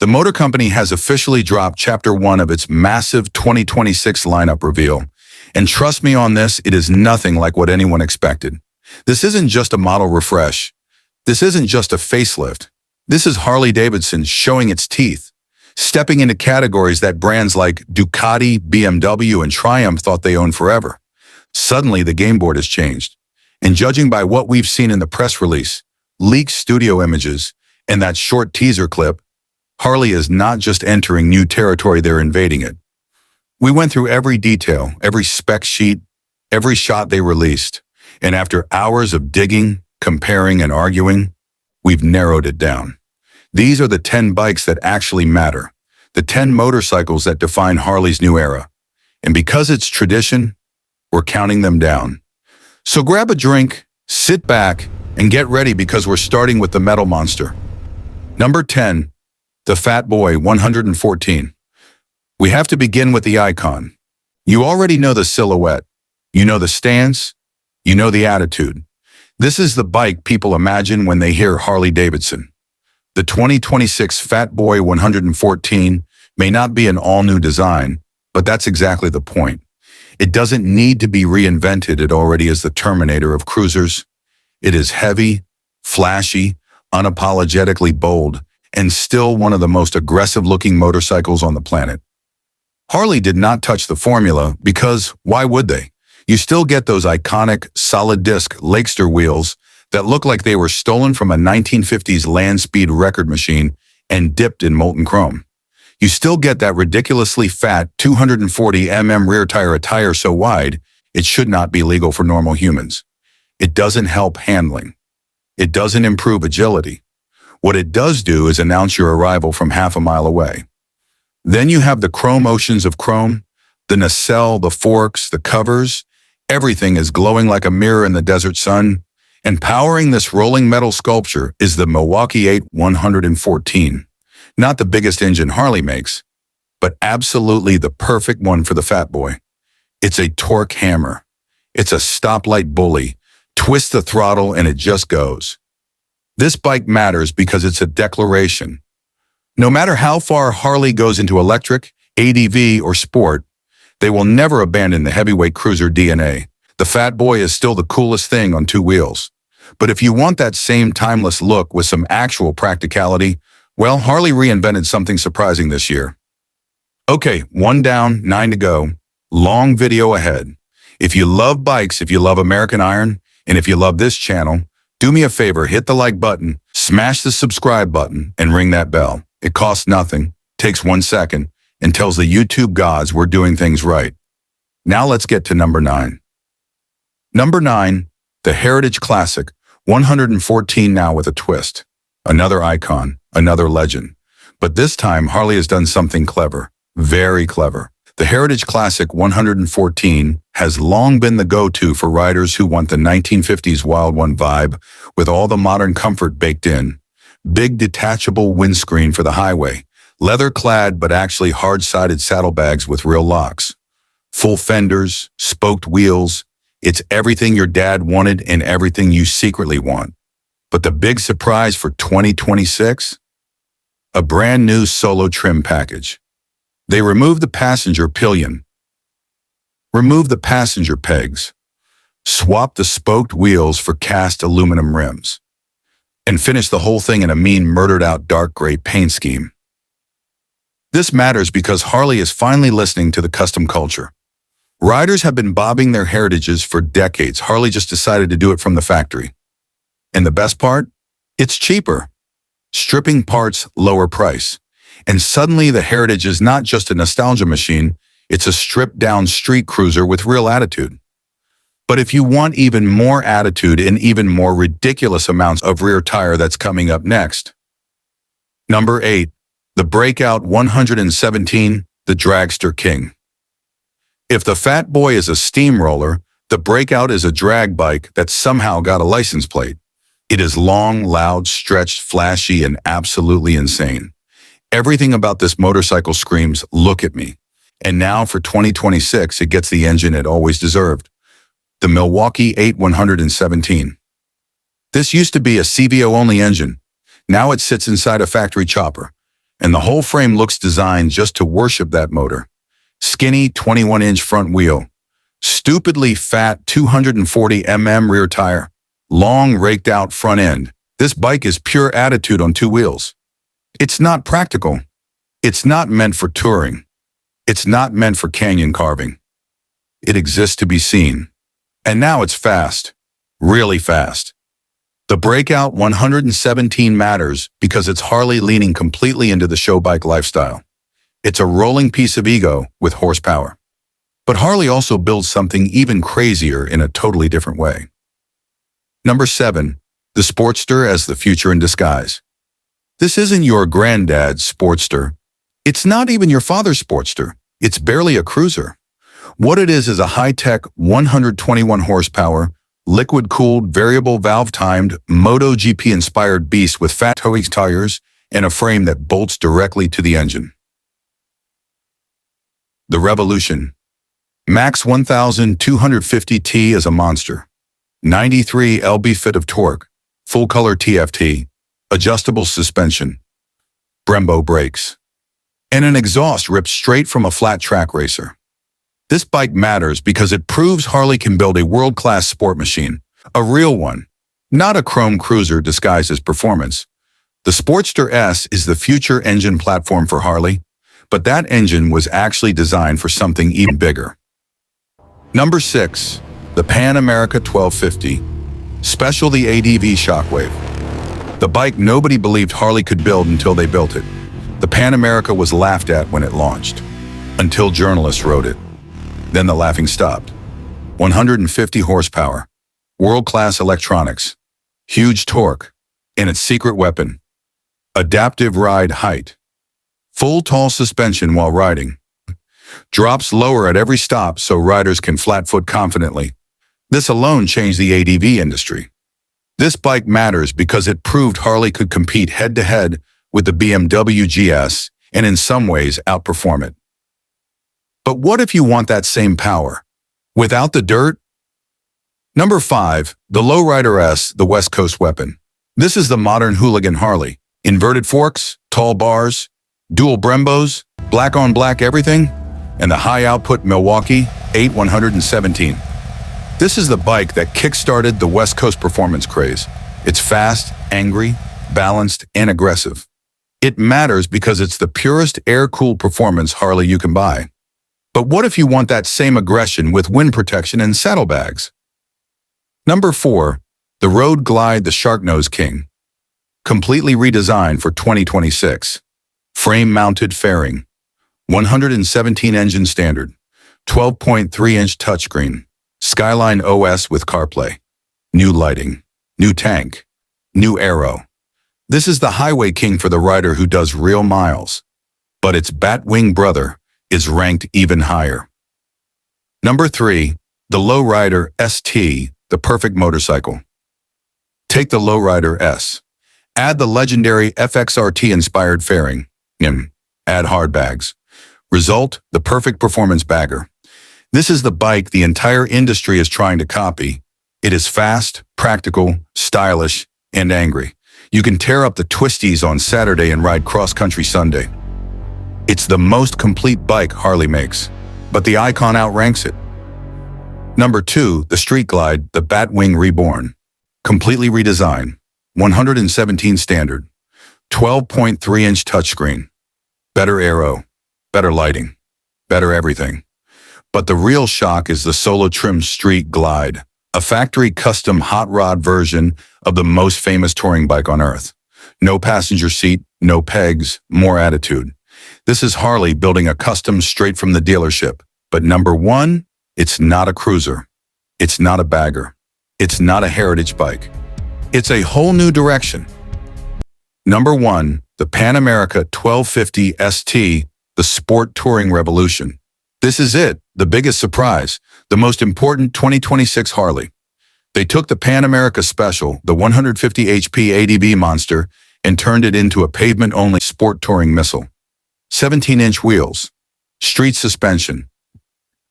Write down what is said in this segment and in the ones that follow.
motor company has officially dropped Chapter 1 of its massive 2026 lineup reveal. And trust me on this, it is nothing like what anyone expected. This isn't just a model refresh. This isn't just a facelift. This is Harley Davidson showing its teeth, stepping into categories that brands like Ducati, BMW, and Triumph thought they owned forever. Suddenly, the game board has changed. And judging by what we've seen in the press release, leaked studio images, and that short teaser clip, Harley is not just entering new territory, they're invading it. We went through every detail, every spec sheet, every shot they released, and after hours of digging, comparing, and arguing, we've narrowed it down. These are the 10 bikes that actually matter, the 10 motorcycles that define Harley's new era. And because it's tradition, we're counting them down. So grab a drink, sit back, and get ready because we're starting with the metal monster. Number 10, the Fat Boy 114. We have to begin with the icon. You already know the silhouette. You know the stance. You know the attitude. This is the bike people imagine when they hear Harley Davidson. The 2026 Fat Boy 114 may not be an all-new design, but that's exactly the point. It doesn't need to be reinvented. It already is the Terminator of cruisers. It is heavy, flashy, unapologetically bold, and still one of the most aggressive-looking motorcycles on the planet. Harley did not touch the formula because why would they? You still get those iconic, solid-disc Lakester wheels that look like they were stolen from a 1950s land speed record machine and dipped in molten chrome. You still get that ridiculously fat 240 rear tire, a tire so wide it should not be legal for normal humans. It doesn't help handling. It doesn't improve agility. What it does do is announce your arrival from half a mile away. Then you have the chrome oceans of chrome, the nacelle, the forks, the covers. Everything is glowing like a mirror in the desert sun. And powering this rolling metal sculpture is the Milwaukee 8 114. Not the biggest engine Harley makes, but absolutely the perfect one for the Fat Boy. It's a torque hammer. It's a stoplight bully. Twist the throttle and it just goes. This bike matters because it's a declaration. No matter how far Harley goes into electric, ADV, or sport, they will never abandon the heavyweight cruiser DNA. The Fat Boy is still the coolest thing on two wheels. But if you want that same timeless look with some actual practicality, well, Harley reinvented something surprising this year. Okay, 1 down, 9 to go. Long video ahead. If you love bikes, if you love American Iron, and if you love this channel, do me a favor, hit the like button, smash the subscribe button, and ring that bell. It costs nothing, takes 1 second, and tells the YouTube gods we're doing things right. Now let's get to number 9. Number 9, the Heritage Classic 114, now with a twist. Another icon, another legend. But this time, Harley has done something clever, very clever. The Heritage Classic 114 has long been the go-to for riders who want the 1950s Wild One vibe with all the modern comfort baked in. Big detachable windscreen for the highway, leather-clad but actually hard-sided saddlebags with real locks. Full fenders, spoked wheels. It's everything your dad wanted and everything you secretly want. But the big surprise for 2026? A brand new solo trim package. They removed the passenger pillion, removed the passenger pegs, swapped the spoked wheels for cast aluminum rims, and finished the whole thing in a mean murdered-out dark gray paint scheme. This matters because Harley is finally listening to the custom culture. Riders have been bobbing their heritages for decades. Harley just decided to do it from the factory. And the best part? It's cheaper. Stripping parts, lower price. And suddenly the Heritage is not just a nostalgia machine, it's a stripped-down street cruiser with real attitude. But if you want even more attitude and even more ridiculous amounts of rear tire, that's coming up next. Number 8, the Breakout 117, the Dragster King. If the Fat Boy is a steamroller, the Breakout is a drag bike that somehow got a license plate. It is long, loud, stretched, flashy, and absolutely insane. Everything about this motorcycle screams, look at me. And now for 2026, it gets the engine it always deserved. The Milwaukee 8 117. This used to be a CVO-only engine. Now it sits inside a factory chopper. and the whole frame looks designed just to worship that motor. Skinny 21-inch front wheel, stupidly fat 240 rear tire, long raked out front end. This bike is pure attitude on two wheels. It's not practical. It's not meant for touring. It's not meant for canyon carving. It exists to be seen. And now it's fast. Really fast. The breakout 117 matters because it's Harley leaning completely into the show bike lifestyle. It's a rolling piece of ego with horsepower. But Harley also builds something even crazier in a totally different way. Number 7. The Sportster as the future in disguise. This isn't your granddad's Sportster. It's not even your father's Sportster. It's barely a cruiser. What it is a high-tech 121 horsepower, liquid-cooled, variable valve-timed, MotoGP-inspired beast with fat toe tires and a frame that bolts directly to the engine. The Revolution. Max 1250T is a monster. 93 lb-ft of torque, full-color TFT, adjustable suspension, Brembo brakes, and an exhaust ripped straight from a flat track racer. This bike matters because it proves Harley can build a world-class sport machine, a real one, not a chrome cruiser disguised as performance. The Sportster S is the future engine platform for Harley, but that engine was actually designed for something even bigger. Number 6. The Pan America 1250. Special the ADV Shockwave. The bike nobody believed Harley could build until they built it. The Pan America was laughed at when it launched, until journalists wrote it. Then the laughing stopped. 150 horsepower, world-class electronics, huge torque, and its secret weapon, adaptive ride height, full tall suspension while riding, drops lower at every stop so riders can flat-foot confidently. This alone changed the ADV industry. This bike matters because it proved Harley could compete head-to-head with the BMW GS and in some ways outperform it. But what if you want that same power, without the dirt? Number 5. The Lowrider S, the West Coast weapon. This is the modern hooligan Harley. Inverted forks, tall bars, dual Brembos, black on black everything, and the high-output Milwaukee 8117. This is the bike that kick-started the West Coast performance craze. It's fast, angry, balanced, and aggressive. It matters because it's the purest air-cooled performance Harley you can buy. But what if you want that same aggression with wind protection and saddlebags? Number 4. The Road Glide, the Sharknose King. Completely redesigned for 2026. Frame-mounted fairing. 117 engine standard. 12.3-inch touchscreen. Skyline OS with CarPlay. New lighting. New tank. New aero. This is the highway king for the rider who does real miles. But its Batwing brother is ranked even higher. Number 3. The Lowrider ST, the perfect motorcycle. Take the Lowrider S. Add the legendary FXRT-inspired fairing. Add hard bags. Result, the perfect performance bagger. This is the bike the entire industry is trying to copy. It is fast, practical, stylish, and angry. You can tear up the twisties on Saturday and ride cross-country Sunday. It's the most complete bike Harley makes, but the icon outranks it. Number 2, the Street Glide, the Batwing Reborn. Completely redesigned. 117 standard. 12.3-inch touchscreen. Better aero. Better lighting. Better everything. But the real shock is the Solo Trim Street Glide, a factory custom hot rod version of the most famous touring bike on earth. No passenger seat, no pegs, more attitude. This is Harley building a custom straight from the dealership. But number 1, it's not a cruiser. It's not a bagger. It's not a heritage bike. It's a whole new direction. Number 1, the Pan America 1250 ST, the Sport Touring Revolution. This is it, the biggest surprise, the most important 2026 Harley. They took the Pan America Special, the 150 HP ADV monster, and turned it into a pavement-only sport touring missile. 17-inch wheels, street suspension,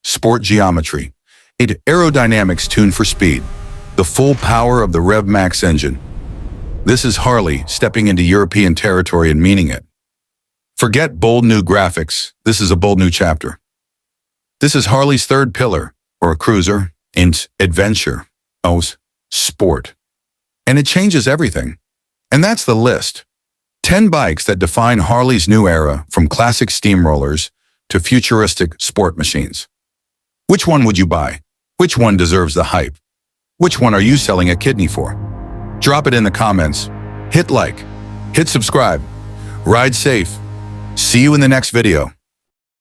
sport geometry, aerodynamics tuned for speed, the full power of the Rev Max engine. This is Harley stepping into European territory and meaning it. Forget bold new graphics. This is a bold new chapter. This is Harley's third pillar, or a cruiser, int, adventure, os, sport. And it changes everything. And that's the list. 10 bikes that define Harley's new era, from classic steamrollers to futuristic sport machines. Which one would you buy? Which one deserves the hype? Which one are you selling a kidney for? Drop it in the comments. Hit like. Hit subscribe. Ride safe. See you in the next video.